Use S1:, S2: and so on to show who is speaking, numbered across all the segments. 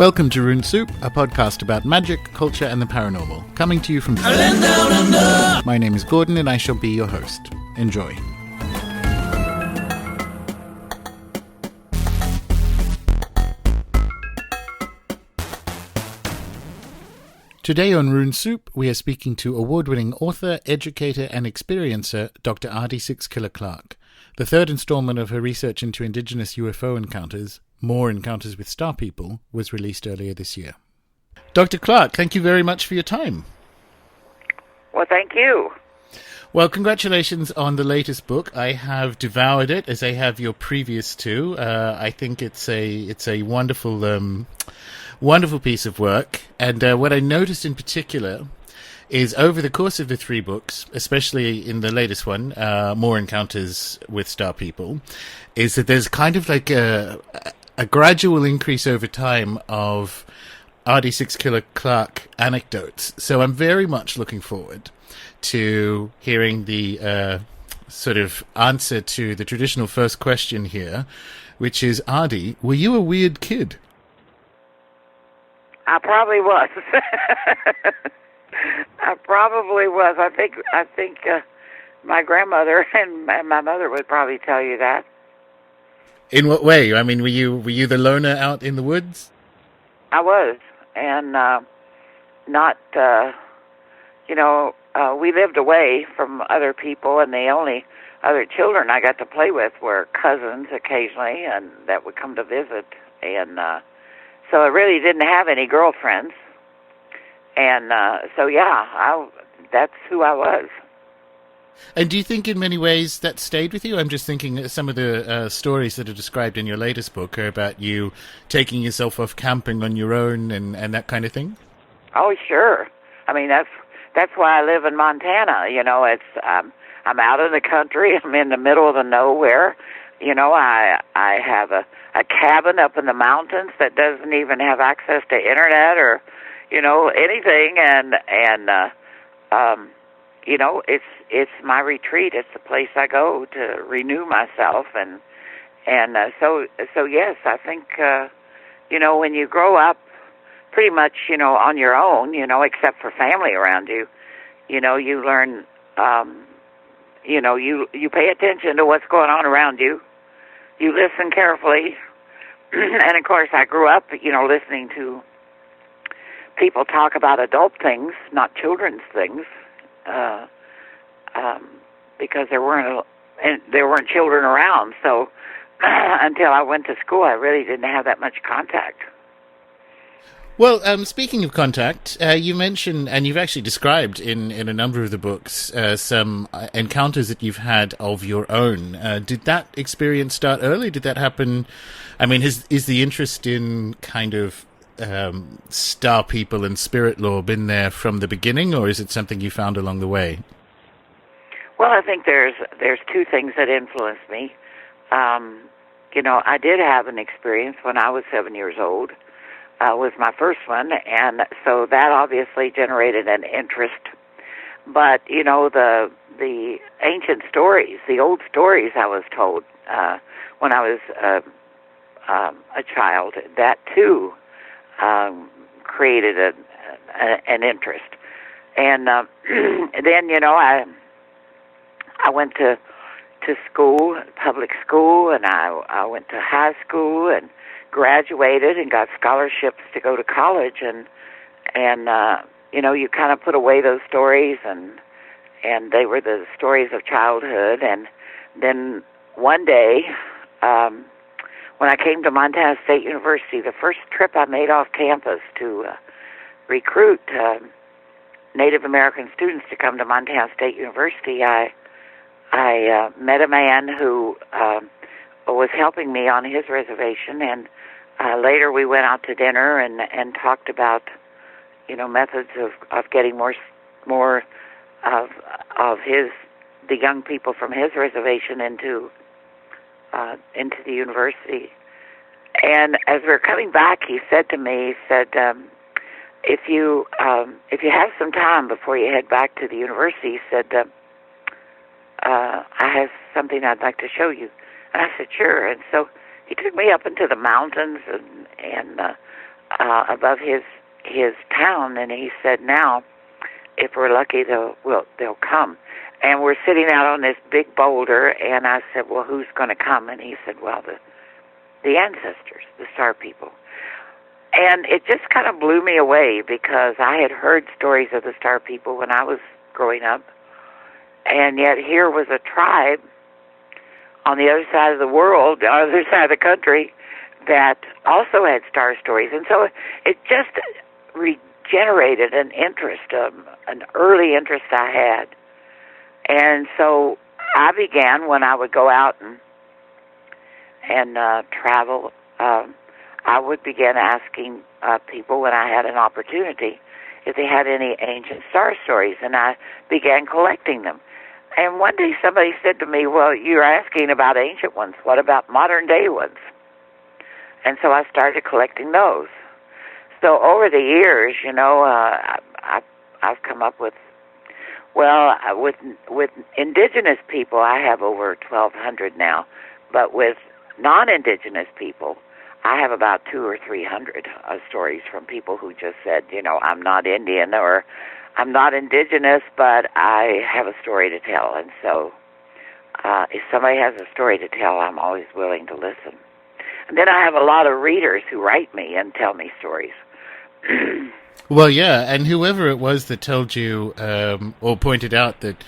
S1: Welcome to Rune Soup, a podcast about magic, culture, and the paranormal, coming to you from Land Down Under. My name is Gordon, and I shall be your host. Enjoy. Today on Rune Soup, we are speaking to award-winning author, educator, and experiencer Dr. Ardy Sixkiller-Clarke. The third installment of her research into Indigenous UFO encounters, More Encounters with Star People, was released earlier this year. Dr. Clarke, thank you very much for your time.
S2: Well, thank you.
S1: Well, congratulations on the latest book. I have devoured it, as I have your previous two. I think it's a wonderful, wonderful piece of work. And what I noticed in particular is over the course of the three books, especially in the latest one, More Encounters with Star People, is that there's kind of like a gradual increase over time of Ardy Sixkiller-Clarke anecdotes. So I'm very much looking forward to hearing the sort of answer to the traditional first question here, which is, Ardy, were you a weird kid?
S2: I probably was. I probably was. I think my grandmother and my mother would probably tell you that.
S1: In what way? I mean, were you the loner out in the woods?
S2: I was, and not. We lived away from other people, and the only other children I got to play with were cousins occasionally, and that would come to visit, and so I really didn't have any girlfriends. And that's who I was.
S1: And do you think in many ways that stayed with you? I'm just thinking some of the stories that are described in your latest book are about you taking yourself off camping on your own and that kind of thing.
S2: Oh, sure. I mean, that's why I live in Montana. You know, it's I'm out in the country. I'm in the middle of the nowhere. You know, I have a cabin up in the mountains that doesn't even have access to internet or anything, and it's my retreat. It's the place I go to renew myself, and so yes, I think when you grow up pretty much on your own, except for family around you, you learn, you pay attention to what's going on around you. You listen carefully, and of course, I grew up, listening to people talk about adult things, not children's things, because there weren't children around. So until I went to school, I really didn't have that much contact.
S1: Well, speaking of contact, you mentioned, and you've actually described in a number of the books, some encounters that you've had of your own. Did that experience start early? Did that happen? I mean, is the interest in kind of star people and spirit lore been there from the beginning, or is it something you found along the way?
S2: Well, I think there's two things that influenced me. I did have an experience when I was 7 years old. Was my first one, and so that obviously generated an interest. But the ancient stories, the old stories I was told when I was a child, that too created an interest. And then I went to school, public school, and I went to high school and graduated and got scholarships to go to college, and you kind of put away those stories, and they were the stories of childhood. And then one day, when I came to Montana State University, the first trip I made off campus to recruit Native American students to come to Montana State University, I met a man who was helping me on his reservation, and later we went out to dinner and talked about methods of getting more of the young people from his reservation into the university. And as we were coming back, he said to me, if you have some time before you head back to the university, he said, I have something I'd like to show you. And I said, sure. And so he took me up into the mountains and above his town, and he said, "Now, if we're lucky, they'll come." And we're sitting out on this big boulder, and I said, "Well, who's going to come?" And he said, "Well, the ancestors, the star people." And it just kind of blew me away, because I had heard stories of the star people when I was growing up, and yet here was a tribe on the other side of the world, on the other side of the country, that also had star stories. And so it just regenerated an interest, an early interest I had. And so I began, when I would go out and travel, I would begin asking people, when I had an opportunity, if they had any ancient star stories, and I began collecting them. And one day somebody said to me, "Well, you're asking about ancient ones. What about modern-day ones?" And so I started collecting those. So over the years, I've come up with, with indigenous people, I have over 1,200 now. But with non-indigenous people, I have about 200 or 300 stories from people who just said, "I'm not Indian," or "I'm not indigenous, but I have a story to tell." And so if somebody has a story to tell, I'm always willing to listen. And then I have a lot of readers who write me and tell me stories.
S1: Well, yeah, and whoever it was that told you or pointed out that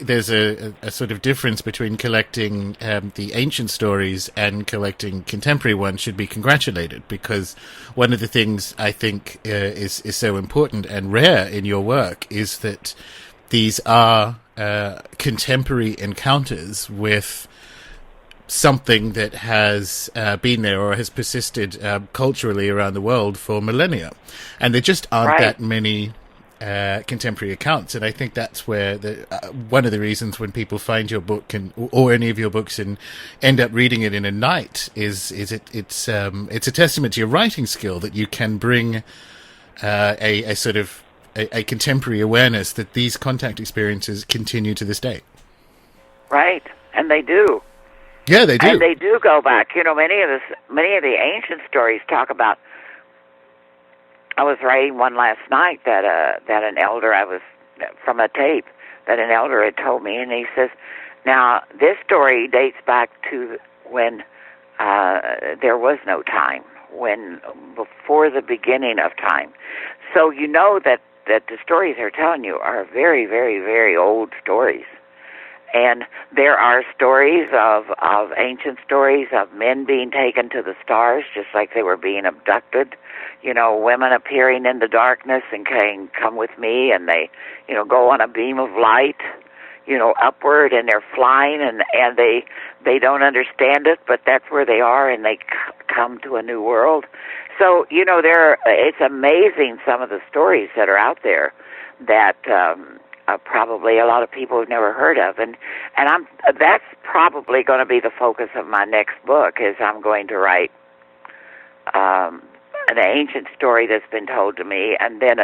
S1: there's a sort of difference between collecting the ancient stories and collecting contemporary ones should be congratulated, because one of the things I think is so important and rare in your work is that these are contemporary encounters with something that has been there or has persisted culturally around the world for millennia. And there just aren't that many contemporary accounts, and I think that's where one of the reasons when people find your book or any of your books and end up reading it in a night it's a testament to your writing skill, that you can bring a sort of a contemporary awareness that these contact experiences continue to this day. Right,
S2: and they do.
S1: Yeah, they do.
S2: And they do go back. Many of the ancient stories talk about. I was writing one last night that an elder, I was from a tape that an elder had told me, and he says, "Now this story dates back to when there was no time, when before the beginning of time." So you know that the stories they're telling you are very, very, very old stories. And there are stories of ancient stories of men being taken to the stars, just like they were being abducted. Women appearing in the darkness and saying, "Come with me," and they, go on a beam of light, upward, and they're flying, and they don't understand it, but that's where they are, and they come to a new world. So, it's amazing, some of the stories that are out there that probably a lot of people have never heard of, and that's probably going to be the focus of my next book. Is I'm going to write an ancient story that's been told to me, and then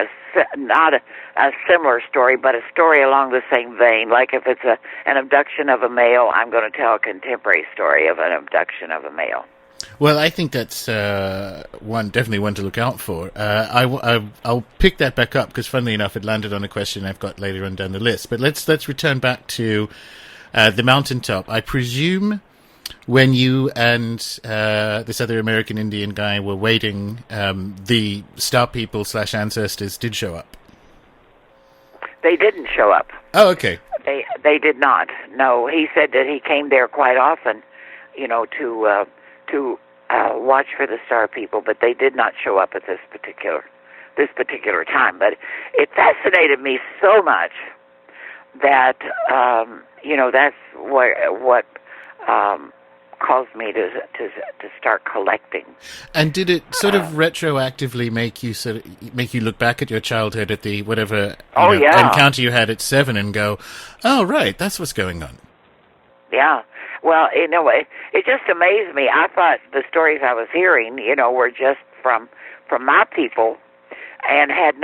S2: not a similar story, but a story along the same vein. Like if it's an abduction of a male, I'm going to tell a contemporary story of an abduction of a male.
S1: Well, I think that's definitely one to look out for. I'll pick that back up, because funnily enough, it landed on a question I've got later on down the list. But let's return back to the mountaintop. I presume when you and this other American Indian guy were waiting, the star people / ancestors did show up.
S2: They didn't show up.
S1: Oh, okay.
S2: They did not. No, he said that he came there quite often, to watch for the star people, but they did not show up at this particular time. But it fascinated me so much that that's what caused me to start collecting.
S1: And did it sort of retroactively make you look back at your childhood, at the whatever encounter you had at 7, and go, "Oh, right, that's what's going on"?
S2: Yeah. Well, it just amazed me. I thought the stories I was hearing, were just from my people, and had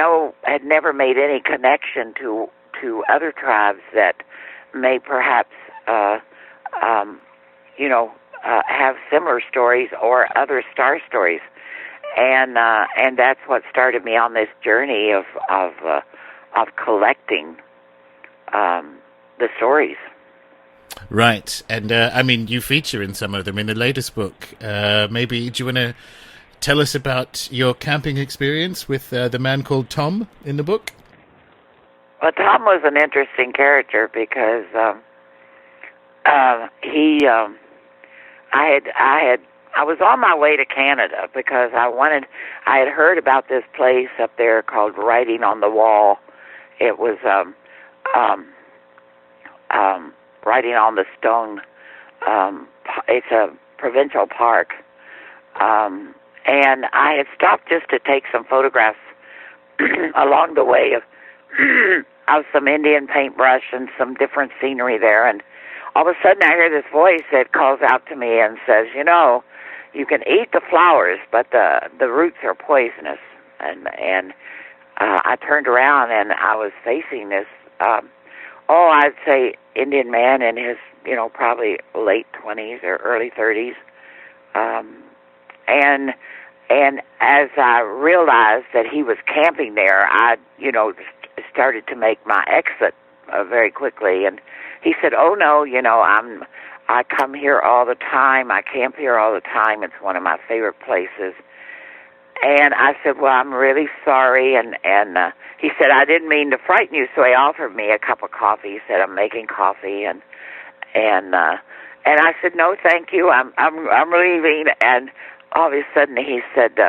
S2: never made any connection to other tribes that may perhaps, have similar stories or other star stories. and that's what started me on this journey of collecting the stories.
S1: Right, and I mean, you feature in some of them in the latest book. Maybe do you want to tell us about your camping experience with the man called Tom in the book?
S2: Well, Tom was an interesting character because I was on my way to Canada because I had heard about this place up there called Writing on the Wall. It was Writing on the Stone. It's a provincial park. And I had stopped just to take some photographs along the way of some Indian paintbrush and some different scenery there. And all of a sudden I hear this voice that calls out to me and says, you know, you can eat the flowers, but the roots are poisonous. And I turned around and I was facing this, I'd say Indian man in his, probably late 20s or early 30s. And as I realized that he was camping there, I, started to make my exit very quickly. And he said, "Oh no, I come here all the time. I camp here all the time. It's one of my favorite places." And I said, "Well, I'm really sorry." And he said, "I didn't mean to frighten you." So he offered me a cup of coffee. He said, "I'm making coffee." And I said, "No, thank you. I'm leaving." And all of a sudden he said,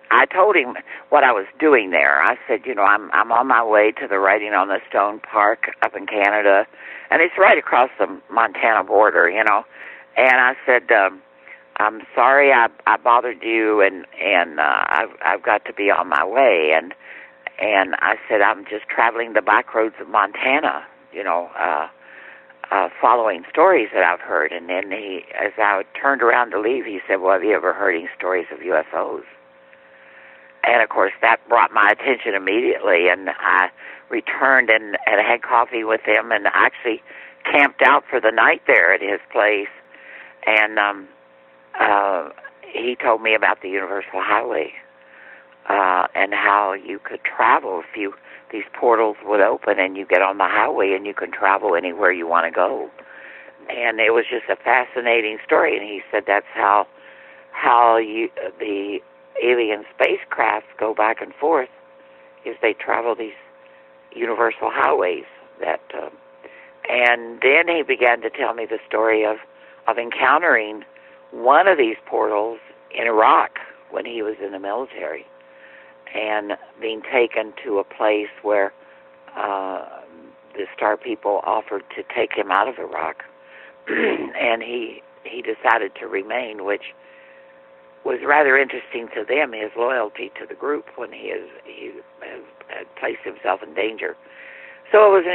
S2: I told him what I was doing there. I said, I'm on my way to the Writing on the Stone Park up in Canada, and it's right across the Montana border, And I said, I'm sorry I bothered you, and I've got to be on my way. And I said, I'm just traveling the back roads of Montana, following stories that I've heard. And then as I turned around to leave, he said, "Well, have you ever heard any stories of UFOs?" And of course, that brought my attention immediately. And I returned and had coffee with him, and actually camped out for the night there at his place. And he told me about the Universal Highway and how you could travel if these portals would open and you get on the highway and you can travel anywhere you want to go. And it was just a fascinating story. And he said that's how the alien spacecraft go back and forth, is they travel these universal highways. And then he began to tell me the story of encountering one of these portals in Iraq when he was in the military, and being taken to a place where the Star People offered to take him out of Iraq, and he decided to remain, which was rather interesting to them, his loyalty to the group when he had placed himself in danger. So it was an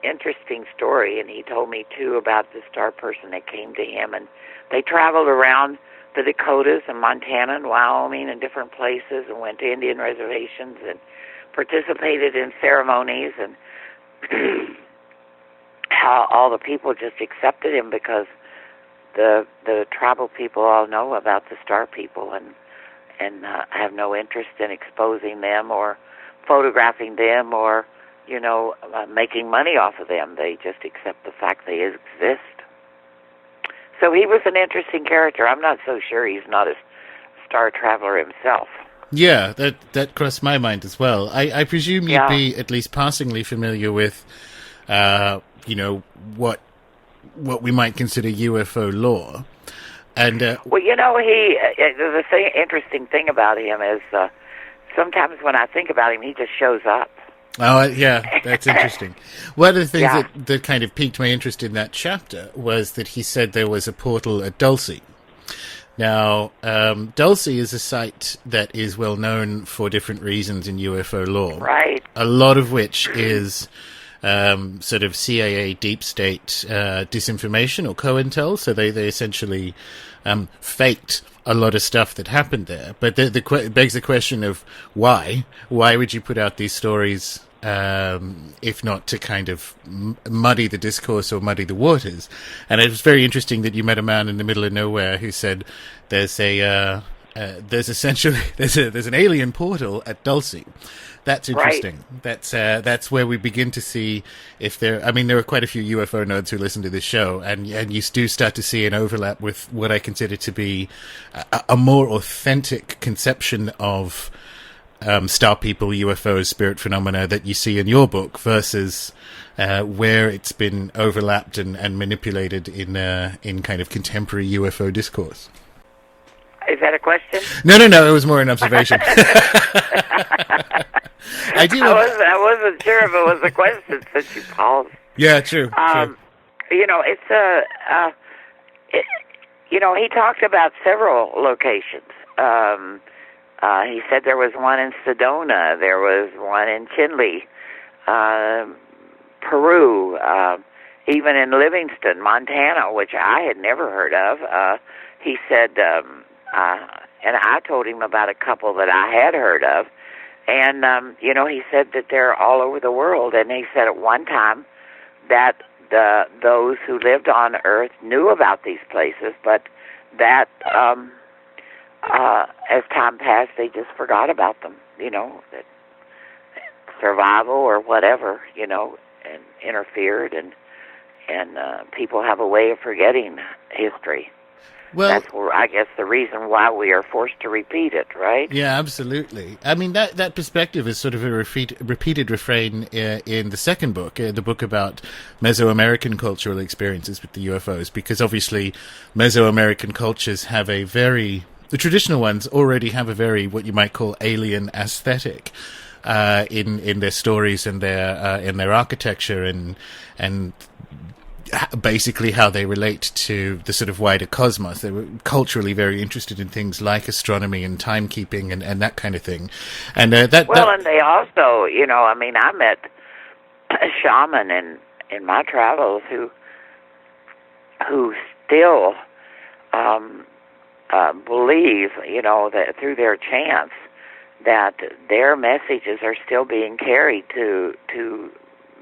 S2: interesting story, and he told me, too, about the star person that came to him, and they traveled around the Dakotas and Montana and Wyoming and different places, and went to Indian reservations and participated in ceremonies, and how all the people just accepted him because the tribal people all know about the star people and have no interest in exposing them or photographing them or making money off of them. They just accept the fact they exist. So he was an interesting character. I'm not so sure he's not a star traveler himself.
S1: Yeah, that crossed my mind as well. I presume you'd be at least passingly familiar with, what we might consider UFO lore. And
S2: well, the interesting thing about him is sometimes when I think about him, he just shows up.
S1: Oh, yeah, that's interesting. One of the things that kind of piqued my interest in that chapter was that he said there was a portal at Dulce. Now, Dulce is a site that is well known for different reasons in UFO lore.
S2: Right.
S1: A lot of which is sort of CIA deep state disinformation or COINTEL. So they essentially faked a lot of stuff that happened there. But it begs the question of why? Why would you put out these stories if not to kind of muddy the discourse or muddy the waters? And it was very interesting that you met a man in the middle of nowhere who said there's a there's essentially there's an alien portal at Dulce. That's interesting.
S2: Right.
S1: That's where we begin to see if there. I mean, there are quite a few UFO nerds who listen to this show, and you do start to see an overlap with what I consider to be a more authentic conception of star people, UFOs, spirit phenomena that you see in your book versus where it's been overlapped and manipulated in kind of contemporary UFO discourse.
S2: Is that a question?
S1: No. It was more an observation. I
S2: wasn't sure if it was a question since you paused.
S1: Yeah, true.
S2: It's he talked about several locations. He said there was one in Sedona, there was one in Chinle, Peru, even in Livingston, Montana, which I had never heard of. He said, and I told him about a couple that I had heard of. And, he said that they're all over the world. And he said at one time that those who lived on Earth knew about these places, but that as time passed, they just forgot about them, that survival or whatever, and interfered. And people have a way of forgetting history. Well, that's where, I guess, the reason why we are forced to repeat it, right?
S1: Yeah, absolutely. I mean, that perspective is sort of a repeated refrain in the second book, the book about Mesoamerican cultural experiences with the UFOs, because obviously Mesoamerican cultures have the traditional ones already have a very, what you might call, alien aesthetic in their stories and their architecture and basically how they relate to the sort of wider cosmos. They were culturally very interested in things like astronomy and timekeeping and that kind of thing. And and they
S2: also, I met a shaman in my travels who still believe, that through their chants that their messages are still being carried to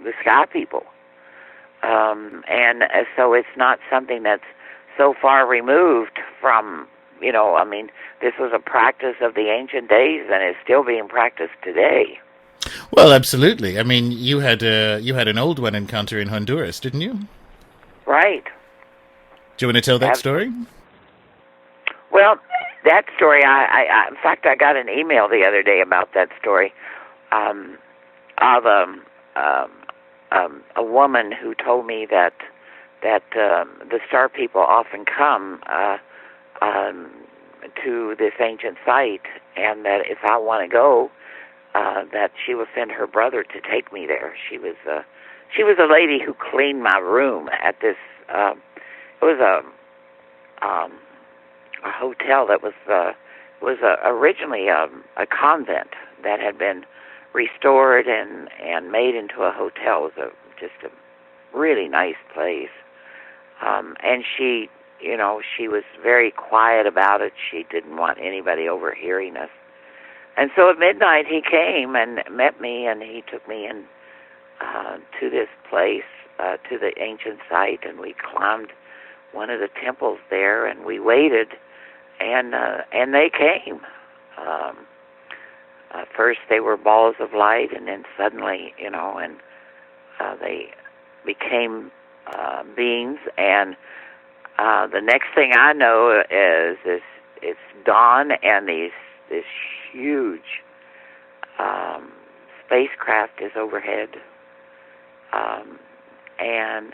S2: the sky people. And so it's not something that's so far removed from, this was a practice of the ancient days and is still being practiced today.
S1: Well, absolutely. I mean, you had an old one encounter in Honduras, didn't you?
S2: Right.
S1: Do you want to tell that story?
S2: Well, that story, I in fact, I got an email the other day about that story of a woman who told me that the star people often come to this ancient site, and that if I want to go, that she will send her brother to take me there. She was a lady who cleaned my room at this. It was a hotel that was originally a convent that had been restored and made into a hotel. It was just a really nice place. And she was very quiet about it. She didn't want anybody overhearing us. And so at midnight he came and met me, and he took me in to this place, to the ancient site, and we climbed one of the temples there, and we waited, and they came. First they were balls of light, and then suddenly, they became beings, and the next thing I know is it's dawn, and this huge spacecraft is overhead, and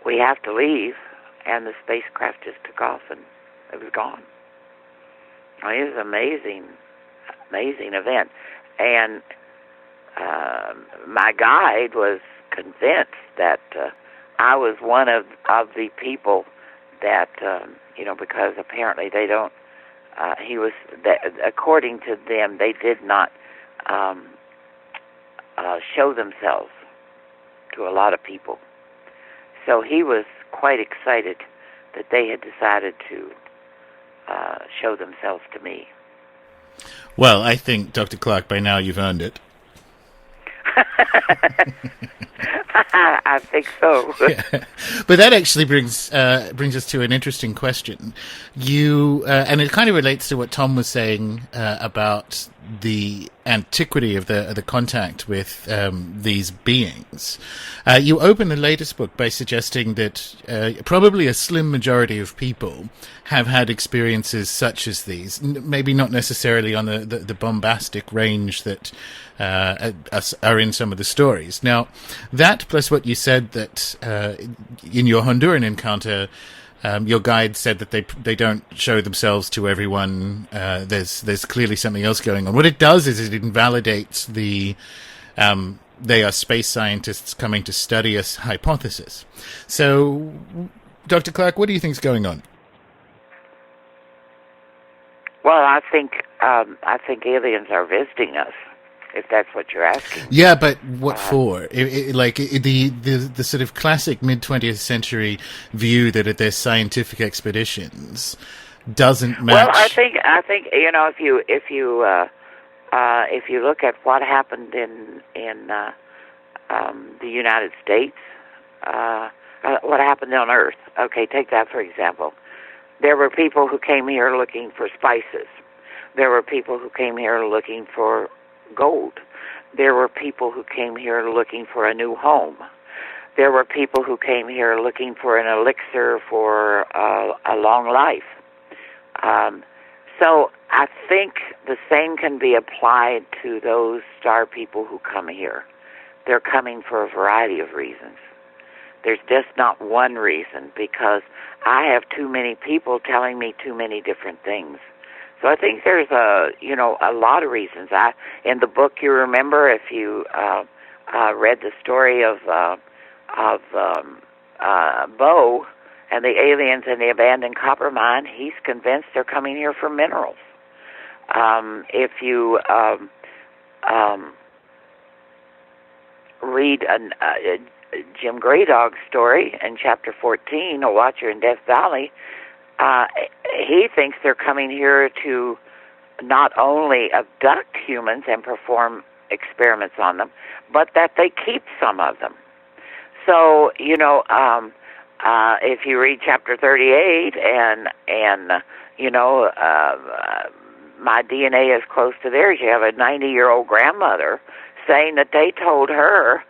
S2: we have to leave, and the spacecraft just took off, and it was gone. I mean, it was an amazing event, and my guide was convinced that I was one of the people that because apparently they don't. According to them, they did not show themselves to a lot of people. So he was quite excited that they had decided to show themselves to me.
S1: Well, I think, Dr. Clarke, by now you've earned it.
S2: I think so.
S1: Yeah. But that actually brings us to an interesting question. You and it kind of relates to what Tom was saying about the antiquity of the contact with these beings. You open the latest book by suggesting that probably a slim majority of people have had experiences such as these. Maybe not necessarily on the bombastic range that are in some of the stories. Now, that plus what you said that in your Honduran encounter, your guide said that they don't show themselves to everyone. There's clearly something else going on. What it does is it invalidates the they are space scientists coming to study us hypothesis. So, Dr. Clarke, what do you think is going on?
S2: Well, I think aliens are visiting us, if that's what you're asking.
S1: Yeah, but what for? The sort of classic mid-20th century view that they're scientific expeditions doesn't match.
S2: Well, I think if you look at what happened in the United States, what happened on Earth. Okay, take that for example. There were people who came here looking for spices. There were people who came here looking for gold. There were people who came here looking for a new home. There were people who came here looking for an elixir for a long life. So I think the same can be applied to those star people who come here. They're coming for a variety of reasons. There's just not one reason, because I have too many people telling me too many different things. So I think there's a lot of reasons. In the book, you remember, if you read the story of Bo and the aliens in the abandoned copper mine, he's convinced they're coming here for minerals. If you read Jim Greydog's story in Chapter 14, A Watcher in Death Valley, he thinks they're coming here to not only abduct humans and perform experiments on them, but that they keep some of them. So, if you read Chapter 38 and my DNA is close to theirs, you have a 90-year-old grandmother saying that they told her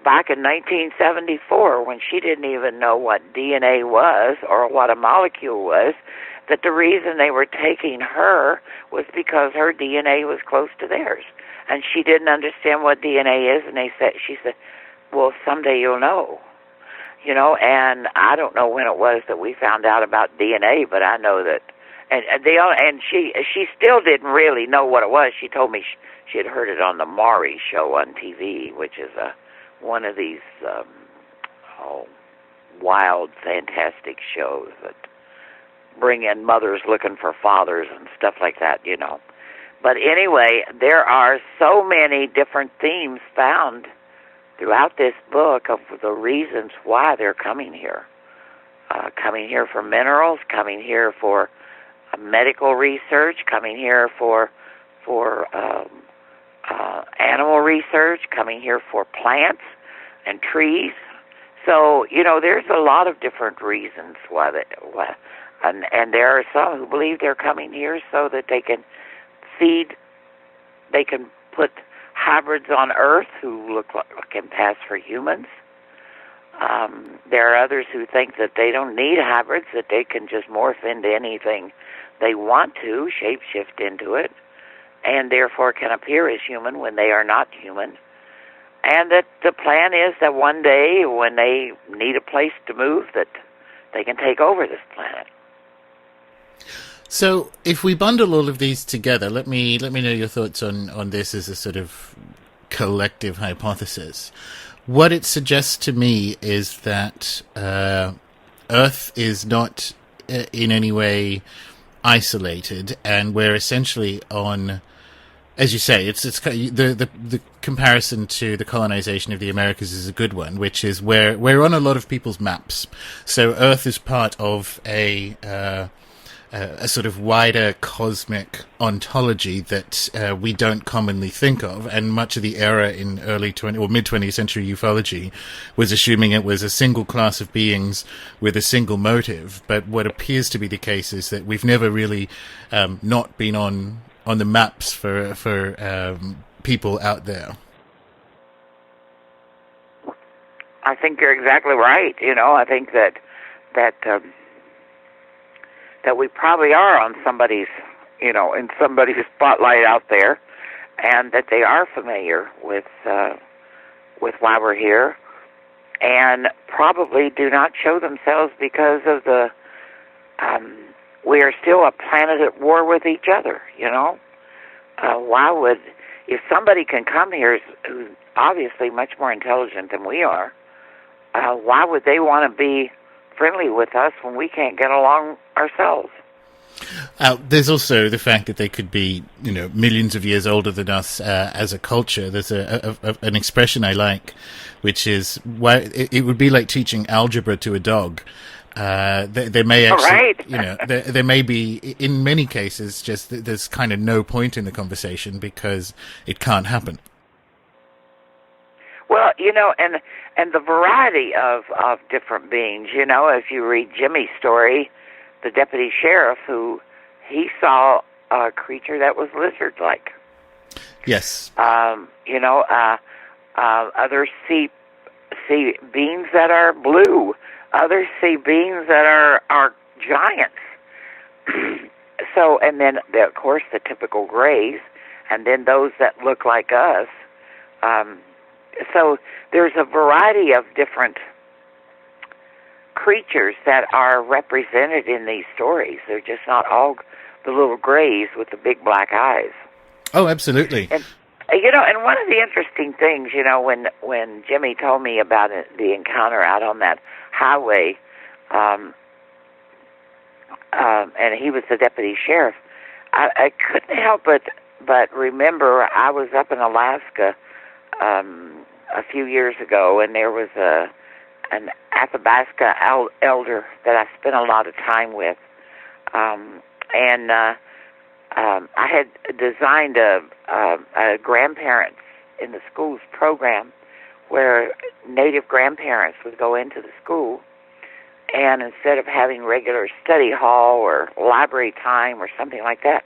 S2: back in 1974, when she didn't even know what DNA was or what a molecule was, that the reason they were taking her was because her DNA was close to theirs. And she didn't understand what DNA is, and she said, well, someday you'll know. And I don't know when it was that we found out about DNA, but I know that, and she still didn't really know what it was. She told me she had heard it on the Maury show on TV, which is one of these wild, fantastic shows that bring in mothers looking for fathers and stuff like that, But anyway, there are so many different themes found throughout this book of the reasons why they're coming here. Coming here for minerals, coming here for medical research, coming here for animal research, coming here for plants and trees. So, there's a lot of different reasons and there are some who believe they're coming here so that they can put hybrids on Earth who can pass for humans. There are others who think that they don't need hybrids, that they can just morph into anything they want to, shape-shift into it, and therefore can appear as human when they are not human. And that the plan is that one day, when they need a place to move, that they can take over this planet.
S1: So, if we bundle all of these together, let me know your thoughts on this as a sort of collective hypothesis. What it suggests to me is that Earth is not in any way isolated, and we're essentially on, as you say, it's the comparison to the colonization of the Americas is a good one, which is we're on a lot of people's maps. So Earth is part of a a sort of wider cosmic ontology that we don't commonly think of, and much of the era in early 20 or mid 20th century ufology was assuming it was a single class of beings with a single motive. But what appears to be the case is that we've never really not been on the maps for people out there.
S2: I think you're exactly right. I think that we probably are on somebody's, in somebody's spotlight out there, and that they are familiar with why we're here, and probably do not show themselves because of the we are still a planet at war with each other. Why would, if somebody can come here who's obviously much more intelligent than we are, why would they want to be friendly with us when we can't get along ourselves?
S1: There's also the fact that they could be, millions of years older than us as a culture. There's an expression I like, which is why it would be like teaching algebra to a dog. They may actually,
S2: right.
S1: There may be, in many cases, just there's kind of no point in the conversation because it can't happen.
S2: Well, and the variety of different beings, if you read Jimmy's story, the deputy sheriff, he saw a creature that was lizard-like.
S1: Yes.
S2: Others see beings that are blue. Others see beings that are giants. So, and then, of course, the typical grays, and then those that look like us. So there's a variety of different creatures that are represented in these stories. They're just not all the little grays with the big black eyes.
S1: Oh, absolutely.
S2: And and one of the interesting things, when Jimmy told me about the encounter out on that highway, and he was the deputy sheriff, I couldn't help but remember I was up in Alaska a few years ago, and there was an Athabasca elder that I spent a lot of time with, and I had designed a grandparents in the school's program where native grandparents would go into the school, and instead of having regular study hall or library time or something like that,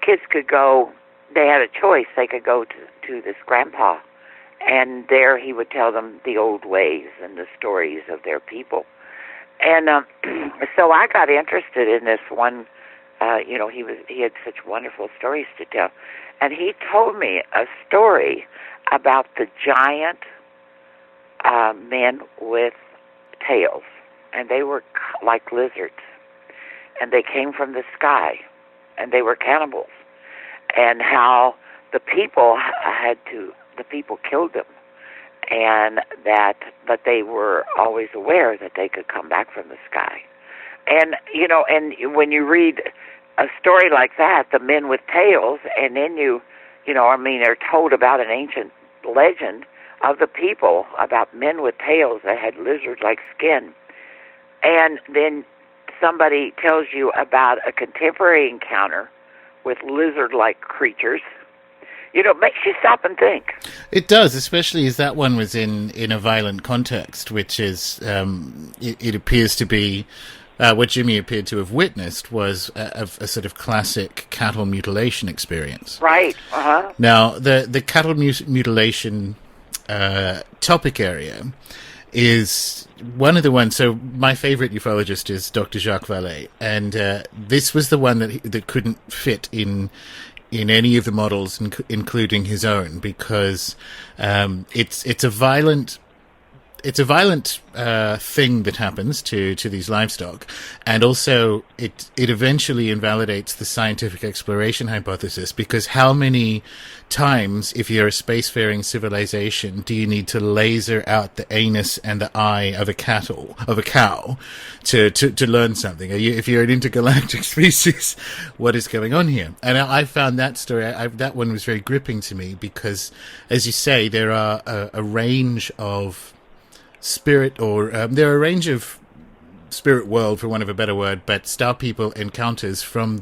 S2: kids could go. They had a choice. They could go to this grandpa, and there he would tell them the old ways and the stories of their people. And so I got interested in this one. He had such wonderful stories to tell, and he told me a story about the giant men with tails, and they were like lizards, and they came from the sky, and they were cannibals, and how the people killed them, but they were always aware that they could come back from the sky. And, and when you read a story like that, the men with tails, and then they're told about an ancient legend of the people, about men with tails that had lizard-like skin. And then somebody tells you about a contemporary encounter with lizard-like creatures. It makes you stop and think.
S1: It does, especially as that one was in a violent context, which is, it appears to be, what Jimmy appeared to have witnessed was a sort of classic cattle mutilation experience.
S2: Right. Uh-huh.
S1: Now, the cattle mutilation topic area is one of the ones. So my favorite ufologist is Dr. Jacques Vallée, and this was the one that couldn't fit in any of the models, including his own, because it's a violent thing that happens to these livestock, and also it eventually invalidates the scientific exploration hypothesis, because how many times, if you're a spacefaring civilization, do you need to laser out the anus and the eye of a cow to learn something? If you're an intergalactic species, what is going on here? And I found that story, that one was very gripping to me, because, as you say, there are a range of spirit, or there are a range of spirit world, for want of a better word, but Star People encounters from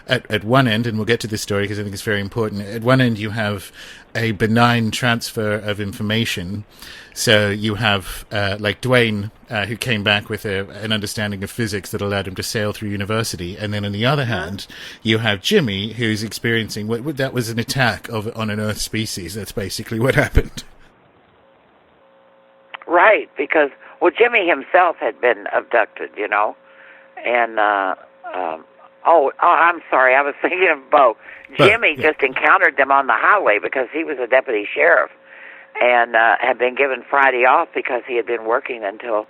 S1: at one end, and we'll get to this story because I think it's very important. At one end, you have a benign transfer of information. So you have, like Dwayne, who came back with an understanding of physics that allowed him to sail through university. And then on the other hand, you have Jimmy, who's experiencing that was an attack on an Earth species. That's basically what happened.
S2: Right, because, well, Jimmy himself had been abducted, and, I'm sorry, I was thinking of Bo. Jimmy just encountered them on the highway because he was a deputy sheriff and had been given Friday off because he had been working until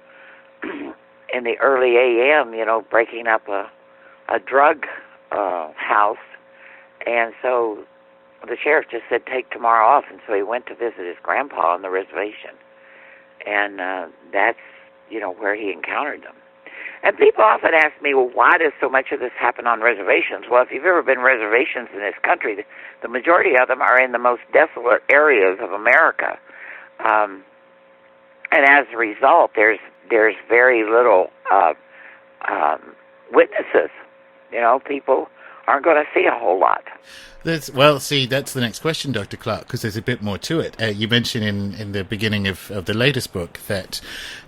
S2: in the early a.m., breaking up a drug house. And so the sheriff just said, take tomorrow off, and so he went to visit his grandpa on the reservation. And that's, where he encountered them. And people often ask me, well, why does so much of this happen on reservations? Well, if you've ever been reservations in this country, the majority of them are in the most desolate areas of America. And as a result, there's very little witnesses. People aren't going to see a whole lot.
S1: That's the next question, Dr. Clarke, because there's a bit more to it. You mentioned in the beginning of the latest book that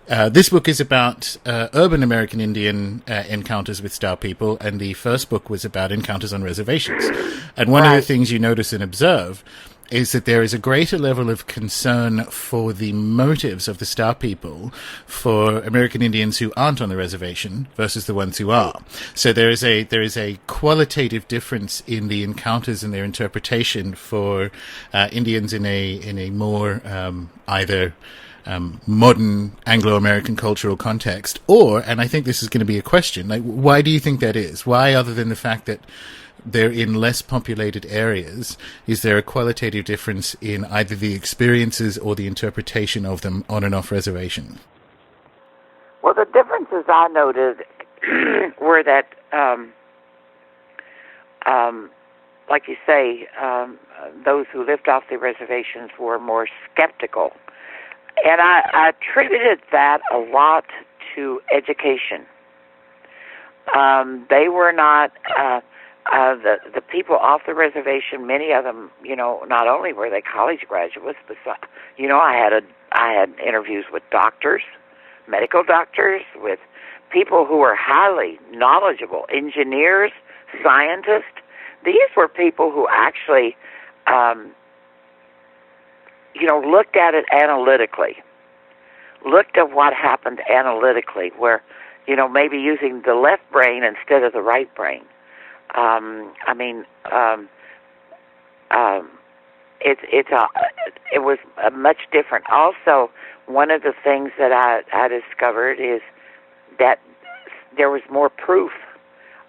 S1: this book is about urban American Indian encounters with Star People, and the first book was about encounters on reservations. And one of the things you notice and observe is that there is a greater level of concern for the motives of the Star People for American Indians who aren't on the reservation versus the ones who are. So there is a qualitative difference in the encounters and their interpretation for Indians in a more either modern Anglo-American cultural context, or, and I think this is going to be a question, like, why do you think that is? Why, other than the fact that they're in less populated areas, is there a qualitative difference in either the experiences or the interpretation of them on and off reservation?
S2: Well, the differences I noted were that, like you say, those who lived off the reservations were more skeptical. And I attributed that a lot to education. They were not... the people off the reservation, many of them, not only were they college graduates, but I had interviews with doctors, medical doctors, with people who were highly knowledgeable, engineers, scientists. These were people who actually, looked at it analytically, looked at what happened analytically, where, maybe using the left brain instead of the right brain. It was much different. Also, one of the things that I discovered is that there was more proof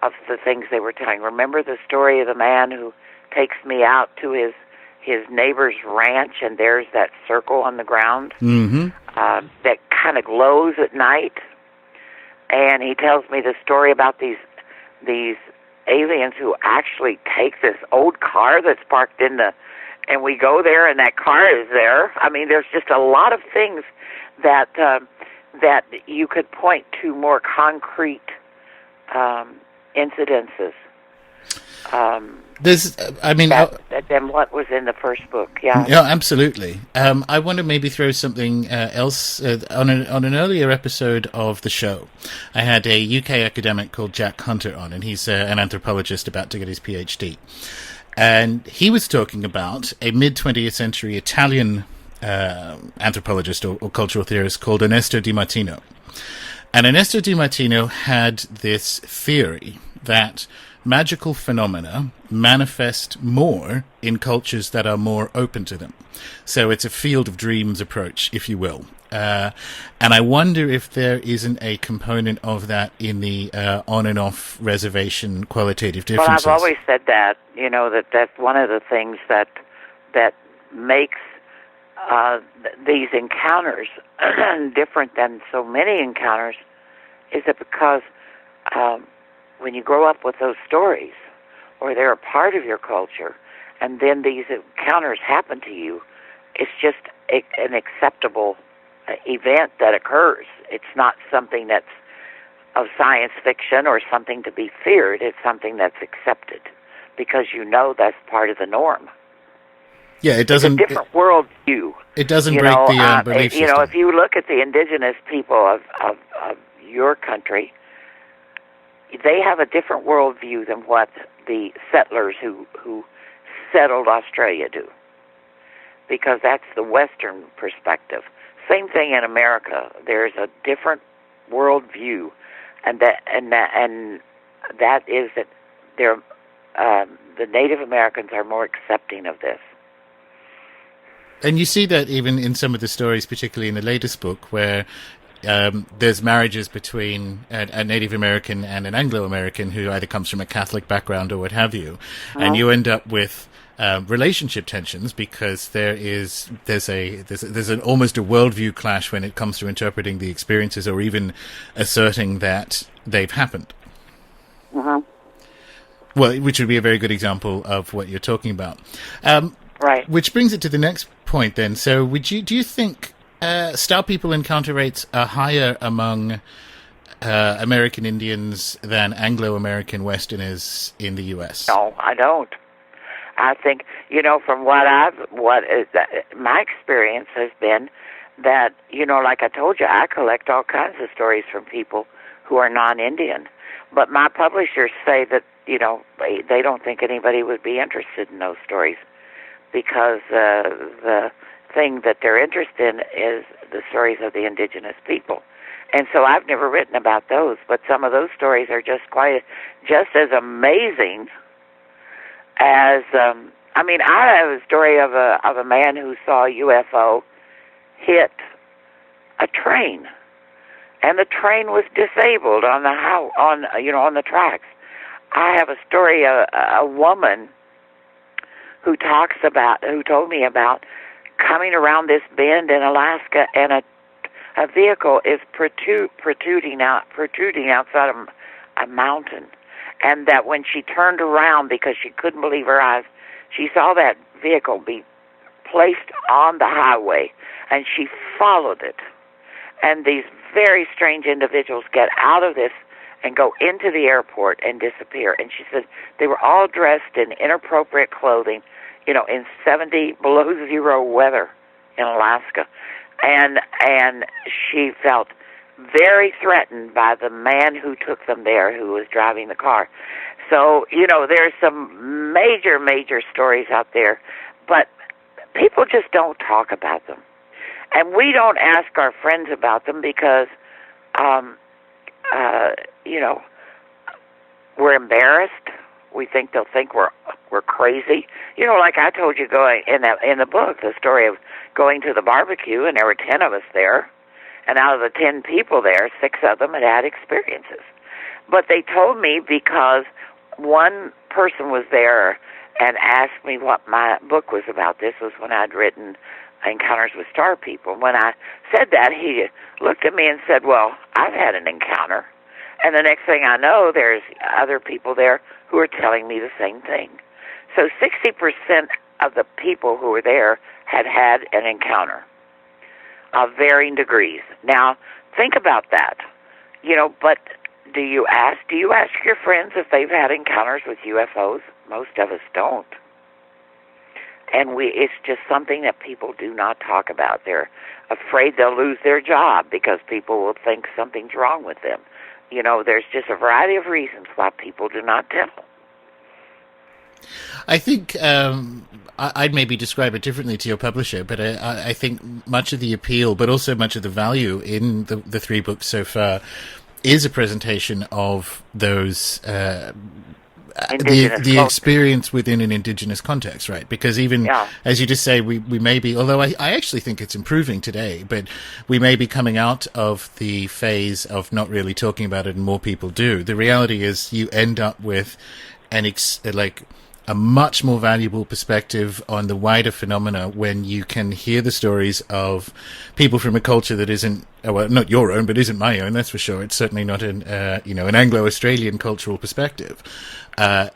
S2: of the things they were telling. Remember the story of the man who takes me out to his neighbor's ranch, and there's that circle on the ground that kind of glows at night, and he tells me the story about these aliens who actually take this old car that's parked and we go there and that car is there. I mean, there's just a lot of things that you could point to more concrete incidences. Than what was in the first book. Yeah,
S1: absolutely. I want to maybe throw something else on an earlier episode of the show. I had a UK academic called Jack Hunter on, and he's an anthropologist about to get his PhD, and he was talking about a mid-20th century Italian anthropologist or cultural theorist called Ernesto Di Martino. And Ernesto Di Martino had this theory that magical phenomena manifest more in cultures that are more open to them. So it's a field of dreams approach, if you will. And I wonder if there isn't a component of that in the on and off reservation qualitative differences.
S2: Well, I've always said that, that's one of the things that makes these encounters different than so many encounters, is that because when you grow up with those stories, or they're a part of your culture, and then these encounters happen to you, it's just an acceptable event that occurs. It's not something that's science fiction or something to be feared. It's something that's accepted because that's part of the norm.
S1: Yeah, it doesn't.
S2: It's a different worldview.
S1: It doesn't break the belief system.
S2: If you look at the indigenous people of your country, they have a different worldview than what the settlers who settled Australia do, because that's the Western perspective. Same thing in America. There's a different worldview, and that is that the Native Americans are more accepting of this.
S1: And you see that even in some of the stories, particularly in the latest book, where there's marriages between a Native American and an Anglo-American who either comes from a Catholic background or what have you, and you end up with relationship tensions because there's an almost a worldview clash when it comes to interpreting the experiences or even asserting that they've happened. Well, which would be a very good example of what you're talking about.
S2: Right.
S1: Which brings it to the next point then. So do you think Star People encounter rates are higher among American Indians than Anglo-American Westerners in the U.S.?
S2: No, I don't. I think, from my experience has been that, like I told you, I collect all kinds of stories from people who are non-Indian. But my publishers say that, they don't think anybody would be interested in those stories because the thing that they're interested in is the stories of the indigenous people. And so I've never written about those, but some of those stories are just as amazing as, I have a story of a man who saw a UFO hit a train, and the train was disabled on the tracks. I have a story of a woman who told me about coming around this bend in Alaska, and a vehicle is protruding outside of a mountain, and that when she turned around because she couldn't believe her eyes, she saw that vehicle be placed on the highway, and she followed it. And these very strange individuals get out of this and go into the airport and disappear. And she said they were all dressed in inappropriate clothing, in 70 below zero weather in Alaska. And she felt very threatened by the man who took them there, who was driving the car. So, there's some major, major stories out there, but people just don't talk about them. And we don't ask our friends about them because, we're embarrassed. We think they'll think we're crazy. Like I told you going in the book, the story of going to the barbecue, and there were 10 of us there, and out of the 10 people there, 6 of them had experiences. But they told me because one person was there and asked me what my book was about. This was when I'd written Encounters with Star People. When I said that, he looked at me and said, well, I've had an encounter. And the next thing I know, there's other people there who are telling me the same thing. So 60% of the people who were there had an encounter of varying degrees. Now, think about that. But do you ask your friends if they've had encounters with UFOs? Most of us don't. And it's just something that people do not talk about. They're afraid they'll lose their job because people will think something's wrong with them. There's just a variety of reasons why people do not tell.
S1: I think I'd maybe describe it differently to your publisher, but I think much of the appeal, but also much of the value in the 3 books so far is a presentation of those the experience within an indigenous context, right? Because even, as you just say, we may be, although I actually think it's improving today, but we may be coming out of the phase of not really talking about it and more people do. The reality is you end up with a much more valuable perspective on the wider phenomena when you can hear the stories of people from a culture that isn't, well, not your own, but isn't my own, that's for sure. It's certainly not an Anglo-Australian cultural perspective. Well,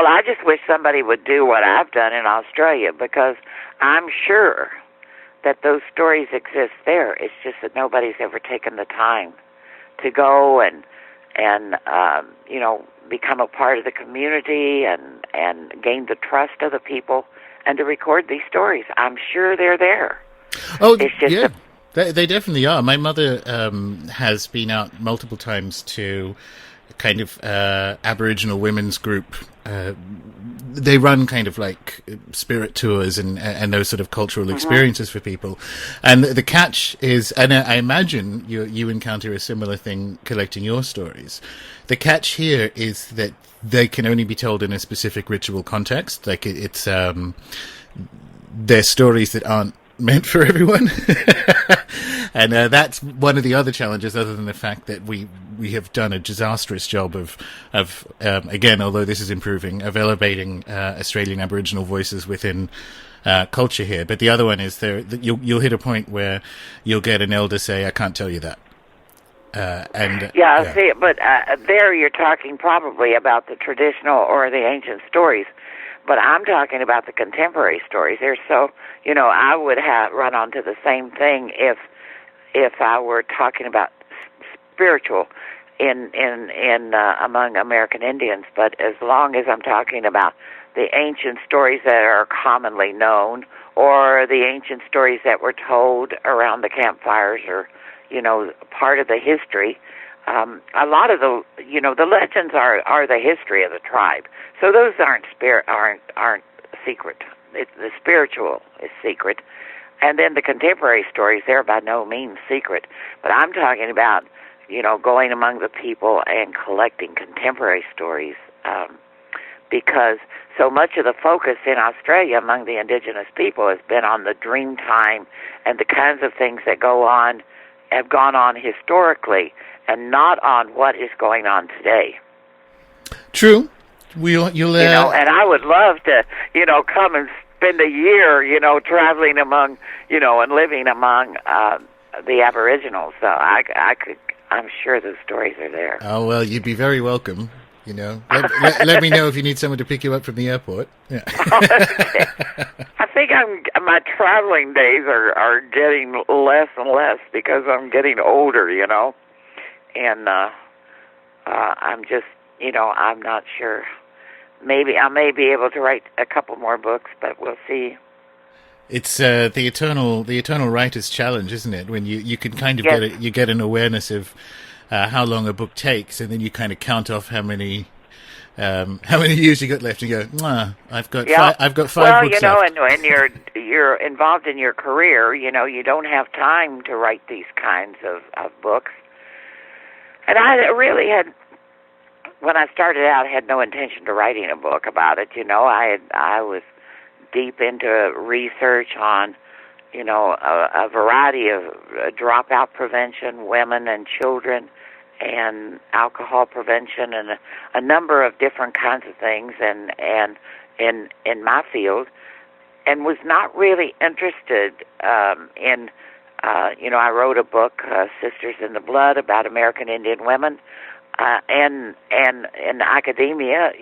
S2: I just wish somebody would do what I've done in Australia, because I'm sure that those stories exist there. It's just that nobody's ever taken the time to go and become a part of the community and gain the trust of the people and to record these stories. I'm sure they're there.
S1: Oh, yeah. They definitely are. My mother has been out multiple times to kind of Aboriginal women's group. They run kind of like spirit tours and those sort of cultural experiences for people. And the catch is, and I imagine you encounter a similar thing collecting your stories. The catch here is that they can only be told in a specific ritual context. Like it's they're stories that aren't meant for everyone. And that's one of the other challenges, other than the fact that we have done a disastrous job of again, although this is improving, of elevating Australian Aboriginal voices within culture here. But the other one is you'll hit a point where you'll get an elder say, "I can't tell you that."
S2: See, but there you're talking probably about the traditional or the ancient stories. But I'm talking about the contemporary stories. They're so, I would run onto the same thing if I were talking about spiritual in among American Indians. But as long as I'm talking about the ancient stories that are commonly known, or the ancient stories that were told around the campfires, or part of the history. A lot of the legends are the history of the tribe. So those aren't secret. The spiritual is secret, and then the contemporary stories, they're by no means secret. But I'm talking about going among the people and collecting contemporary stories, because so much of the focus in Australia among the Indigenous people has been on the dream time and the kinds of things that have gone on historically, and not on what is going on today.
S1: True.
S2: And I would love to, come and spend a year, traveling among, and living among the Aboriginals. So I'm sure those stories are there.
S1: Oh, well, you'd be very welcome. Let me know if you need someone to pick you up from the airport. Yeah.
S2: I think my traveling days are getting less and less because I'm getting older, and I'm just, I'm not sure. Maybe I may be able to write a couple more books, but we'll see.
S1: It's the eternal writer's challenge, isn't it? When you can kind of get an awareness of how long a book takes, and then you kind of count off how many years you got left, and you go, I've got 5 books left.
S2: And when you're involved in your career, you don't have time to write these kinds of books. And I really had, when I started out, had no intention to writing a book about it. I was deep into research on, a variety of dropout prevention, women and children, and alcohol prevention, and a number of different kinds of things, and in my field, and was not really interested in. I wrote a book, Sisters in the Blood, about American Indian women, and in academia,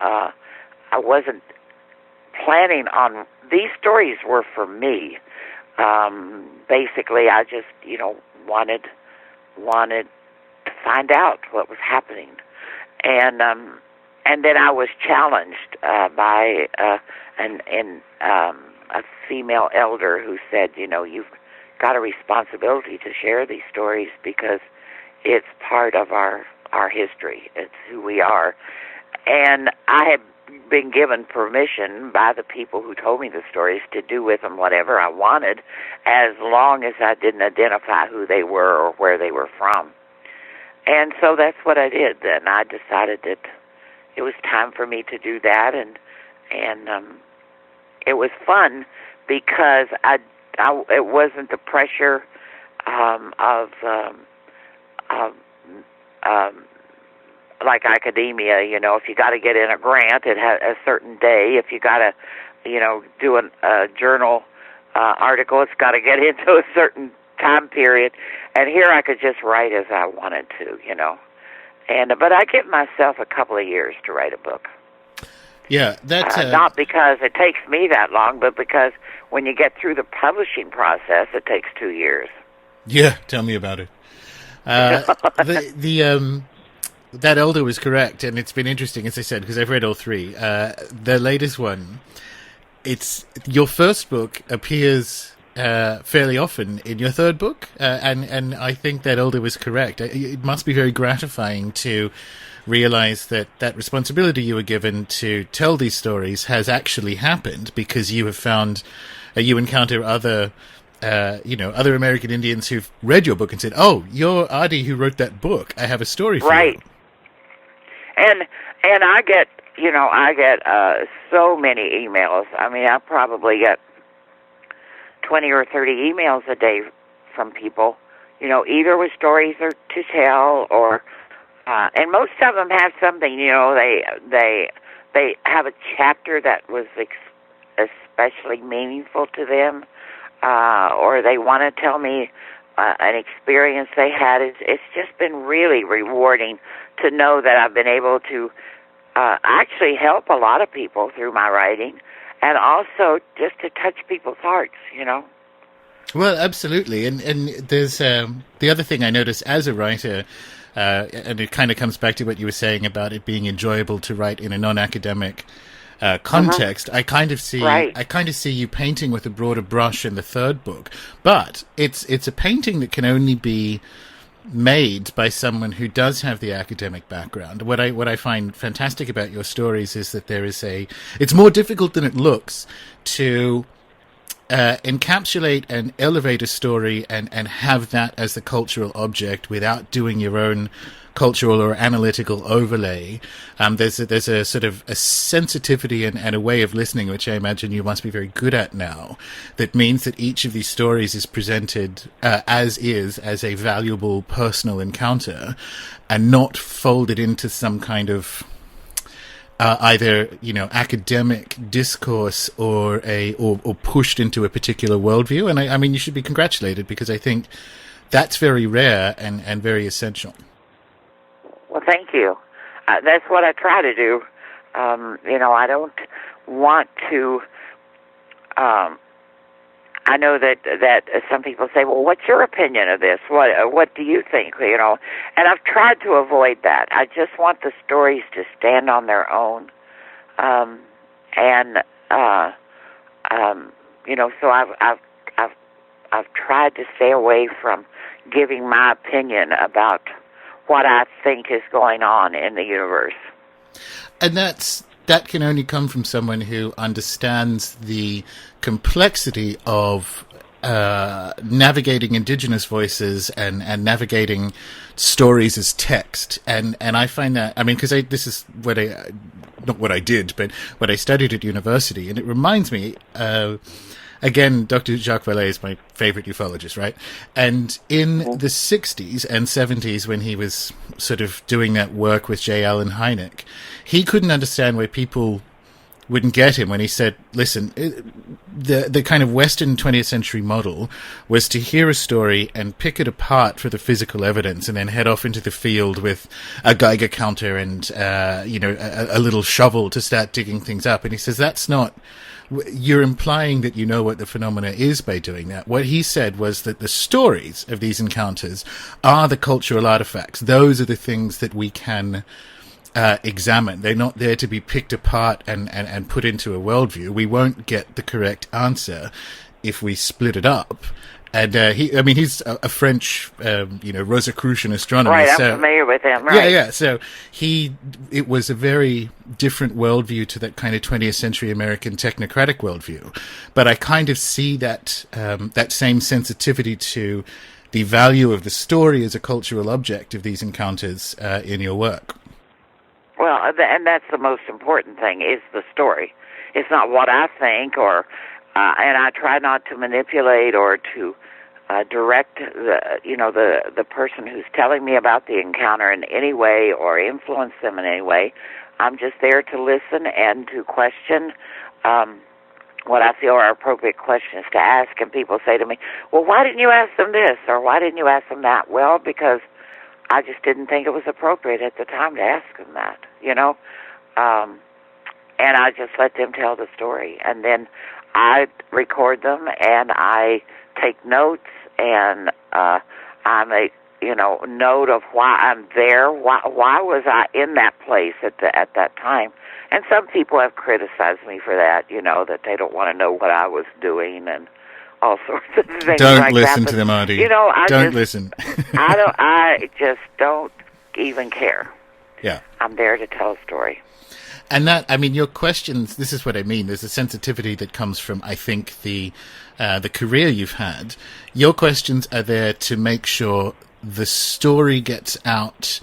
S2: I wasn't planning on, these stories were for me. Basically, I just, wanted to find out what was happening, and then I was challenged by a female elder who said, you've got a responsibility to share these stories because it's part of our history. It's who we are. And I had been given permission by the people who told me the stories to do with them whatever I wanted, as long as I didn't identify who they were or where they were from. And so that's what I did then. I decided that it was time for me to do that, and it was fun because it wasn't the pressure of like academia. If you got to get in a grant, it had a certain day. If you got to, do a journal article, it's got to get into a certain time period. And here I could just write as I wanted to, but I give myself a couple of years to write a book.
S1: Yeah, that's
S2: not because it takes me that long, but because when you get through the publishing process, it takes 2 years.
S1: Yeah, tell me about it. That elder was correct, and it's been interesting, as I said, because I've read all three. The latest one, it's your first book appears fairly often in your third book, and I think that elder was correct. It must be very gratifying to realize that responsibility you were given to tell these stories has actually happened, because you have found you encounter other other American Indians who've read your book and said, "Oh, you're Ardy who wrote that book. I have a story for you."
S2: Right. And I get so many emails. I mean, I probably get 20 or 30 emails a day from people, either with stories or to tell, or and most of them have something. They have a chapter that was especially meaningful to them, or they want to tell me an experience they had. It's just been really rewarding to know that I've been able to actually help a lot of people through my writing, and also just to touch people's hearts,
S1: Well, absolutely. And there's the other thing I notice as a writer, and it kind of comes back to what you were saying about it being enjoyable to write in a non-academic context. I kind of see you painting with a broader brush in the third book, but it's a painting that can only be made by someone who does have the academic background. What I find fantastic about your stories is that it's more difficult than it looks to encapsulate and elevate a story and have that as the cultural object without doing your own cultural or analytical overlay. There's a sort of a sensitivity and a way of listening, which I imagine you must be very good at now, that means that each of these stories is presented as a valuable personal encounter, and not folded into some kind of either academic discourse or pushed into a particular worldview. And I mean, you should be congratulated, because I think that's very rare and very essential.
S2: Well, thank you. That's what I try to do. I don't want to. I know that some people say, "Well, what's your opinion of this? What do you think?" And I've tried to avoid that. I just want the stories to stand on their own, So I've tried to stay away from giving my opinion about what I think is going on in the universe.
S1: And that can only come from someone who understands the complexity of navigating Indigenous voices and navigating stories as text. And I find that, I mean, because this is not what I did, but what I studied at university, and it reminds me, again, Dr. Jacques Vallée is my favorite ufologist, right? And in the 60s and 70s, when he was sort of doing that work with J. Allen Hynek, he couldn't understand why people wouldn't get him when he said, listen, the kind of Western 20th century model was to hear a story and pick it apart for the physical evidence and then head off into the field with a Geiger counter and, a little shovel to start digging things up. And he says, that's not... You're implying that you know what the phenomena is by doing that. What he said was that the stories of these encounters are the cultural artifacts. Those are the things that we can examine. They're not there to be picked apart and put into a worldview. We won't get the correct answer if we split it up. And he's a French, Rosicrucian astronomer.
S2: Right, I'm familiar with him, right.
S1: Yeah. So it was a very different worldview to that kind of 20th century American technocratic worldview. But I kind of see that same sensitivity to the value of the story as a cultural object of these encounters in your work.
S2: Well, and that's the most important thing, is the story. It's not what I think, and I try not to manipulate or to direct the person who's telling me about the encounter in any way or influence them in any way. I'm just there to listen and to question what I feel are appropriate questions to ask. And people say to me, well, why didn't you ask them this, or why didn't you ask them that? Well, because I just didn't think it was appropriate at the time to ask them that, and I just let them tell the story. And then I record them, and I take notes, and I make note of why I'm there. Why was I in that place at that time? And some people have criticized me for that, that they don't want to know what I was doing and all sorts of things.
S1: Don't listen to them, Ardy. Don't listen.
S2: I just don't even care.
S1: Yeah.
S2: I'm there to tell a story.
S1: And your questions, this is what I mean. There's a sensitivity that comes from, I think, the career you've had. Your questions are there to make sure the story gets out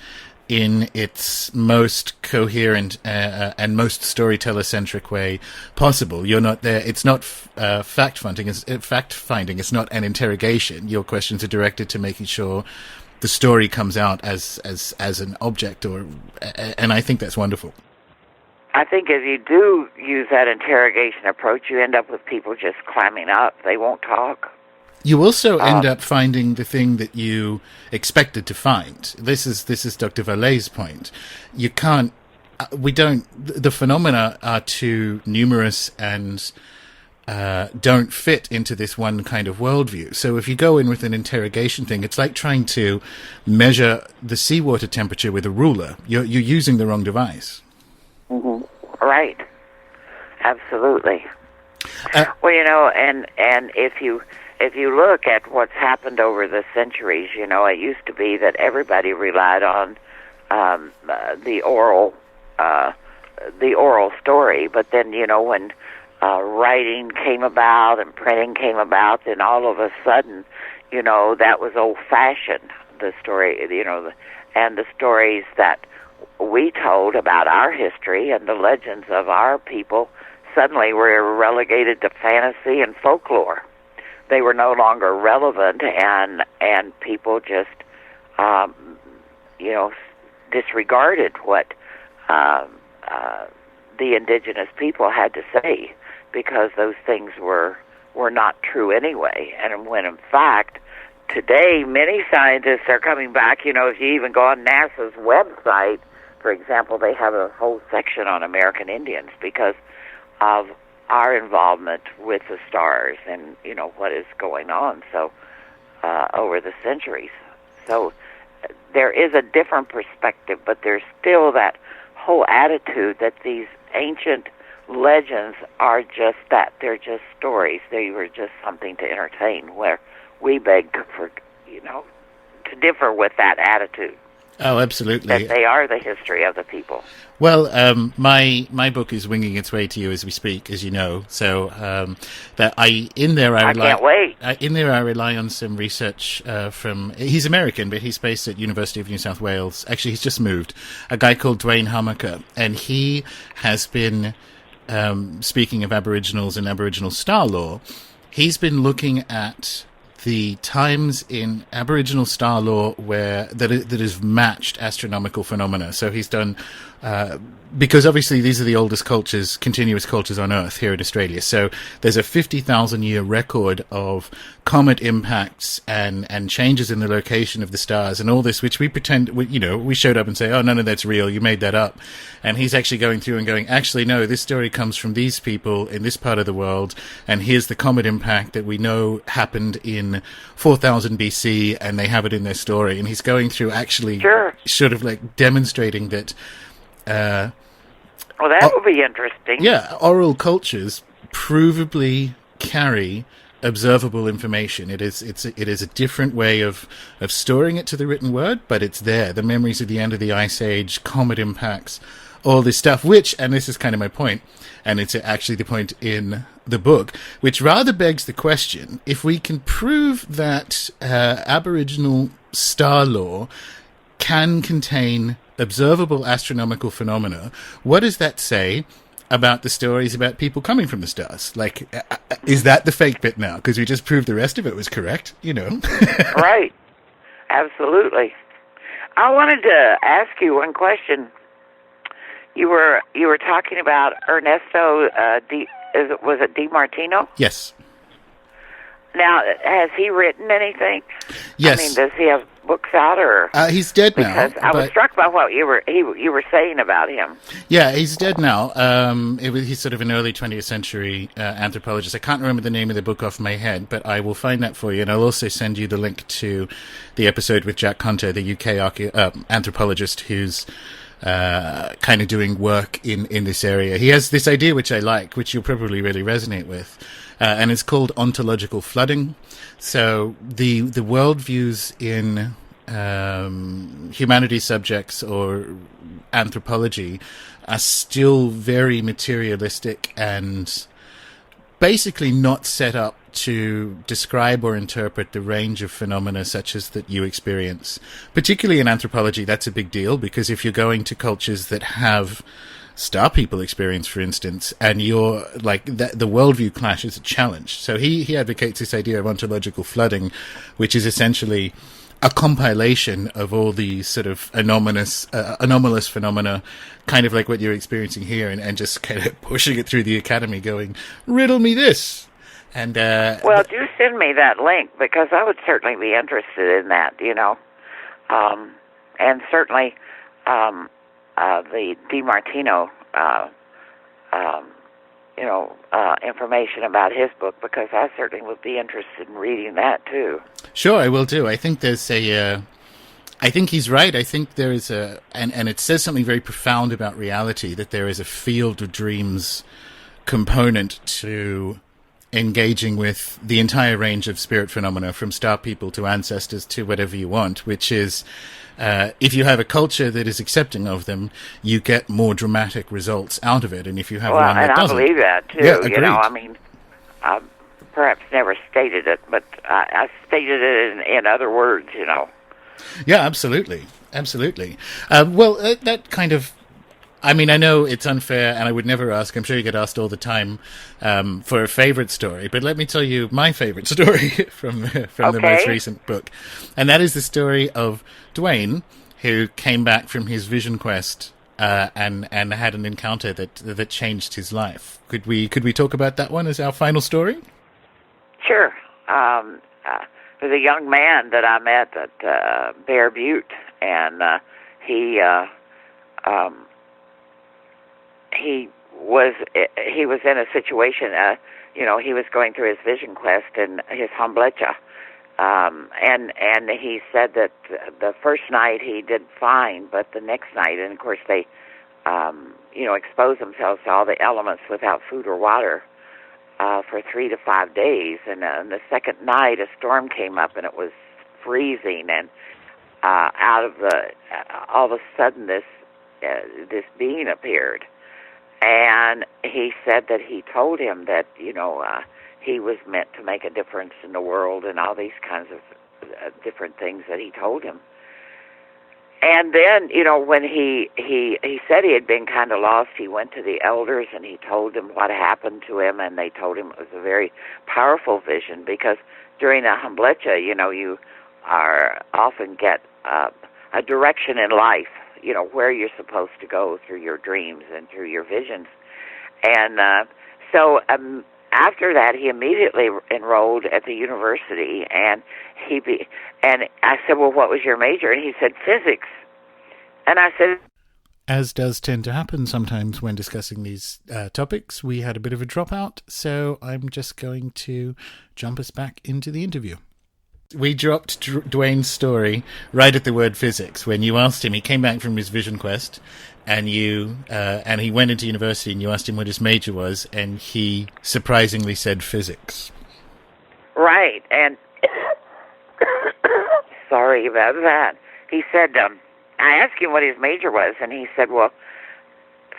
S1: in its most coherent and most storyteller-centric way possible. You're not there. It's not fact-finding. It's not an interrogation. Your questions are directed to making sure the story comes out as an object, and I think that's wonderful.
S2: I think if you do use that interrogation approach, you end up with people just climbing up. They won't talk.
S1: You also end up finding the thing that you expected to find. This is Dr. Vallet's point. You can't. The phenomena are too numerous and don't fit into this one kind of worldview. So if you go in with an interrogation thing, it's like trying to measure the seawater temperature with a ruler. You're using the wrong device.
S2: Mm-hmm. Right. Absolutely. Well, and if you look at what's happened over the centuries, it used to be that everybody relied on the oral story, but then when writing came about and printing came about, then all of a sudden, that was old-fashioned. The story, and the stories that we told about our history and the legends of our people suddenly were relegated to fantasy and folklore. They were no longer relevant, and people just, disregarded what the indigenous people had to say, because those things were not true anyway. And when in fact, today many scientists are coming back. If you even go on NASA's website, for example, they have a whole section on American Indians because of our involvement with the stars and what is going on over the centuries. So there is a different perspective, but there's still that whole attitude that these ancient legends are just that. They're just stories. They were just something to entertain, where we beg for to differ with that attitude.
S1: Oh, absolutely.
S2: That they are the history of the people.
S1: Well, my book is winging its way to you as we speak, as you know. So I can't wait. In there, I rely on some research from. He's American, but he's based at University of New South Wales. Actually, he's just moved. A guy called Dwayne Hummaker, and he has been speaking of Aboriginals and Aboriginal star law. He's been looking at the times in Aboriginal star law where that has matched astronomical phenomena. So he's done because obviously these are the oldest cultures, continuous cultures on Earth here in Australia. So there's a 50,000-year record of comet impacts and changes in the location of the stars and all this, which we pretend, we showed up and say, oh, none of that's real, you made that up. And he's actually going through and going, actually, no, this story comes from these people in this part of the world, and here's the comet impact that we know happened in 4000 BC, and they have it in their story. And he's going through actually sort of like demonstrating that
S2: well, that would be interesting.
S1: Yeah, oral cultures provably carry observable information. It is a different way of storing it to the written word, but it's there. The memories of the end of the Ice Age, comet impacts, all this stuff, which, and this is kind of my point, and it's actually the point in the book, which rather begs the question, if we can prove that Aboriginal star law can contain observable astronomical phenomena, what does that say about the stories about people coming from the stars? Like, is that the fake bit now? Because we just proved the rest of it was correct,
S2: Right. Absolutely. I wanted to ask you one question. You were talking about Ernesto was it Di Martino?
S1: Yes.
S2: Now, has he written anything?
S1: Yes.
S2: I mean, does he have books out, or
S1: he's dead now.
S2: Because I was struck by what you were saying about him.
S1: Yeah, he's dead now. He's sort of an early 20th century anthropologist. I can't remember the name of the book off my head, but I will find that for you, and I'll also send you the link to the episode with Jack Hunter, the UK anthropologist who's kind of doing work in this area. He has this idea which I like, which you'll probably really resonate with, and it's called ontological flooding. So the worldviews in humanities subjects or anthropology are still very materialistic and basically not set up to describe or interpret the range of phenomena such as that you experience. Particularly in anthropology, that's a big deal, because if you're going to cultures that have star people experience, for instance, and you're like the worldview clash is a challenge. So he advocates this idea of ontological flooding, which is essentially a compilation of all these sort of anomalous phenomena, kind of like what you're experiencing here, and just kind of pushing it through the academy, going, riddle me this. And
S2: well, do send me that link, because I would certainly be interested in that, and certainly the DiMartino, information about his book, because I certainly would be interested in reading that too.
S1: Sure, I will do. I think there's I think he's right. I think there is and it says something very profound about reality, that there is a field of dreams component to engaging with the entire range of spirit phenomena, from star people to ancestors to whatever you want, which is, if you have a culture that is accepting of them, you get more dramatic results out of it. And if you have one that doesn't.
S2: I believe that too.
S1: Yeah, agreed.
S2: I mean, I perhaps never stated it, but I stated it in other words,
S1: Yeah, absolutely. Absolutely. That kind of, I mean, I know it's unfair, and I would never ask, I'm sure you get asked all the time, for a favorite story, but let me tell you my favorite story from the most recent book. And that is the story of Dwayne, who came back from his vision quest, and had an encounter that changed his life. Could we talk about that one as our final story? Sure.
S2: There's a young man that I met at Bear Butte, and he was in a situation, he was going through his vision quest and his hamblecha, and he said that the first night he did fine, but the next night, and of course they, expose themselves to all the elements without food or water for 3 to 5 days, and the second night a storm came up and it was freezing, and all of a sudden this being appeared. And he said that he told him that, he was meant to make a difference in the world, and all these kinds of different things that he told him. And then, when he said he had been kind of lost, he went to the elders and he told them what happened to him, and they told him it was a very powerful vision, because during a hamblecha, you often get a direction in life, where you're supposed to go through your dreams and through your visions. And so after that, he immediately enrolled at the university, and and I said, well, what was your major? And he said, physics. And I said,
S1: as does tend to happen sometimes when discussing these topics, we had a bit of a dropout, so I'm just going to jump us back into the interview. We dropped Dwayne's story right at the word physics. When you asked him, he came back from his vision quest, and and he went into university, and you asked him what his major was, and he surprisingly said physics.
S2: Right, and sorry about that. He said, I asked him what his major was, and he said, well,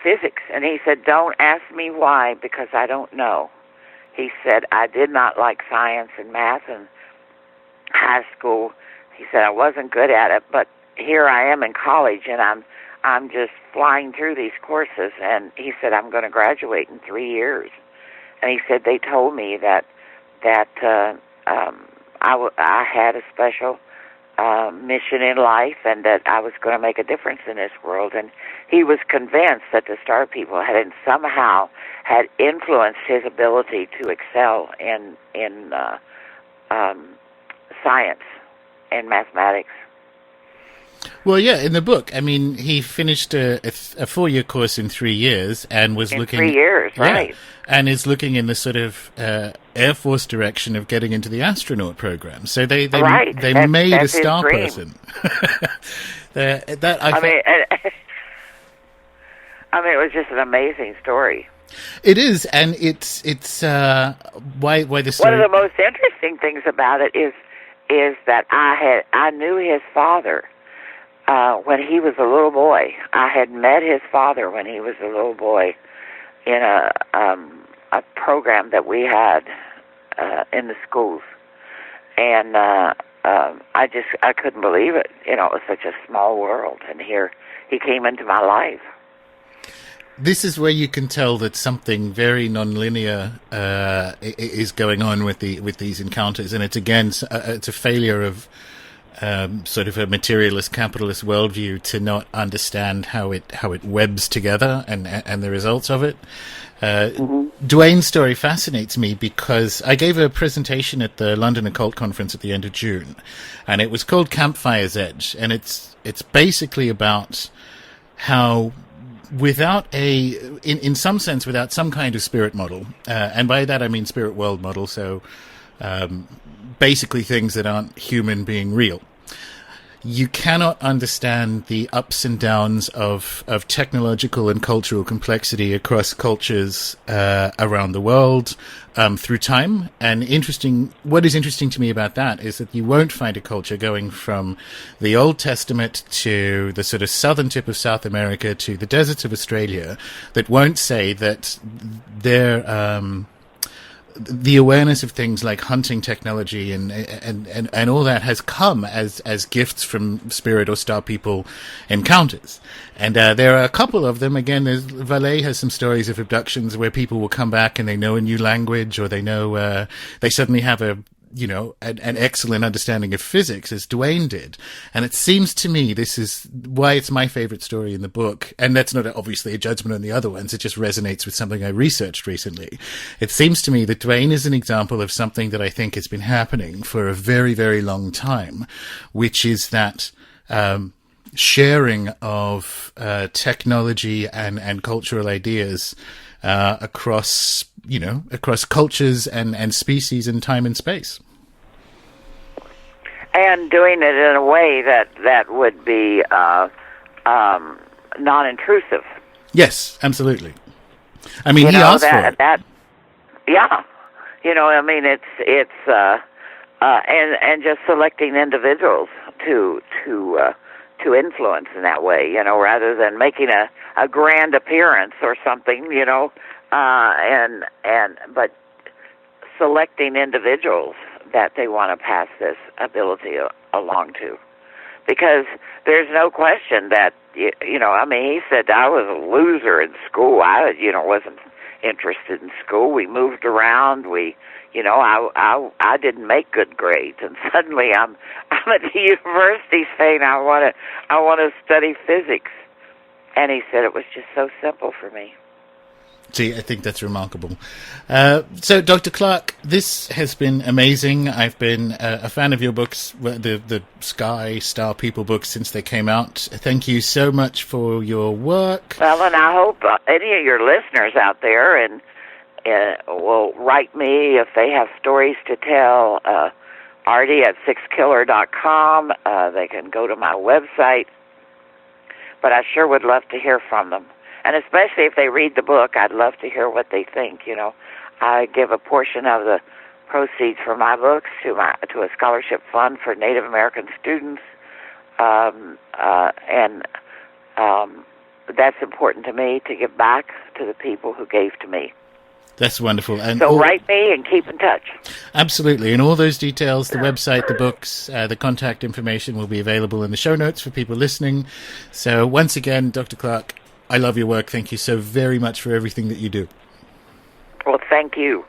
S2: physics. And he said, don't ask me why, because I don't know. He said, I did not like science and math and high school. He said, I wasn't good at it, but here I am in college, and I'm just flying through these courses. And he said, I'm going to graduate in 3 years. And he said, they told me that I had a special mission in life, and that I was going to make a difference in this world. And he was convinced that the star people had somehow had influenced his ability to excel in science and mathematics.
S1: Well, yeah, in the book, I mean, he finished a 4-year course in 3 years and was looking...
S2: 3 years, right.
S1: Yeah, and is looking in the sort of Air Force direction of getting into the astronaut program. So they made a star person. I
S2: mean, it was just an amazing story.
S1: It is, and it's why the story...
S2: One of the most interesting things about it is that I knew his father when he was a little boy. I had met his father when he was a little boy in a program that we had in the schools, and I couldn't believe it. You know, it was such a small world, and here he came into my life.
S1: This is where you can tell that something very nonlinear is going on with these encounters, and it's again it's a failure of sort of a materialist capitalist worldview to not understand how it webs together and the results of it. Dwayne's story fascinates me because I gave a presentation at the London Occult Conference at the end of June, and it was called Campfire's Edge, and it's basically about how in some sense, without some kind of spirit model, and by that I mean spirit world model, so basically things that aren't human being real, you cannot understand the ups and downs of technological and cultural complexity across cultures around the world through time. And what is interesting to me about that is that you won't find a culture going from the Old Testament to the sort of southern tip of South America to the deserts of Australia that won't say that the awareness of things like hunting technology and all that has come as gifts from spirit or star people encounters. And there are a couple of them. Again, Valais has some stories of abductions where people will come back and they know a new language, or they know they suddenly have an excellent understanding of physics, as Dwayne did. And it seems to me this is why it's my favorite story in the book. And that's not obviously a judgment on the other ones. It just resonates with something I researched recently. It seems to me that Dwayne is an example of something that I think has been happening for a very, very long time, which is that sharing of technology and cultural ideas across cultures and species and time and space.
S2: And doing it in a way that would be non-intrusive.
S1: Yes, absolutely. I mean, he asked for it.
S2: Yeah. I mean, it's and just selecting individuals to influence in that way, rather than making a grand appearance or something, but selecting individuals that they want to pass this ability along to. Because there's no question that, I mean, he said I was a loser in school. I wasn't interested in school. We moved around. I didn't make good grades, and suddenly I'm at the university saying I want to study physics. And he said it was just so simple for me.
S1: See, I think that's remarkable. So, Dr. Clarke, this has been amazing. I've been a fan of your books, the Star People books, since they came out. Thank you so much for your work.
S2: Well, and I hope any of your listeners out there will write me if they have stories to tell. Ardy at Sixkiller.com. They can go to my website. But I sure would love to hear from them. And especially if they read the book, I'd love to hear what they think. I give a portion of the proceeds from my books to a scholarship fund for Native American students, and that's important to me, to give back to the people who gave to me.
S1: That's wonderful. And
S2: so write me and keep in touch.
S1: Absolutely. And all those details, the website, the books, the contact information will be available in the show notes for people listening. So once again, Dr. Clarke, I love your work. Thank you so very much for everything that you do.
S2: Well, thank you.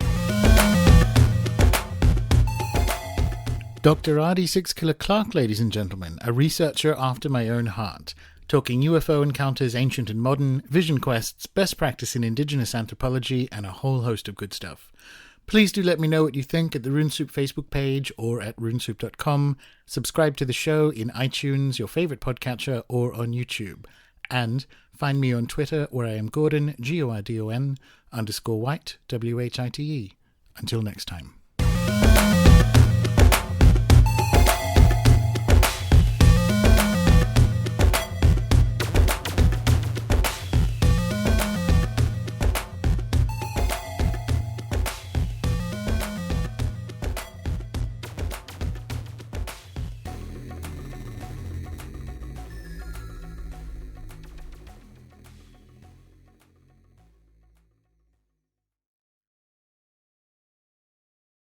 S1: Dr. Ardy Sixkiller-Clarke, ladies and gentlemen, a researcher after my own heart, talking UFO encounters, ancient and modern, vision quests, best practice in Indigenous anthropology, and a whole host of good stuff. Please do let me know what you think at the RuneSoup Facebook page or at runesoup.com. Subscribe to the show in iTunes, your favourite podcatcher, or on YouTube. And find me on Twitter, where I am Gordon, Gordon_White, WHITE. Until next time.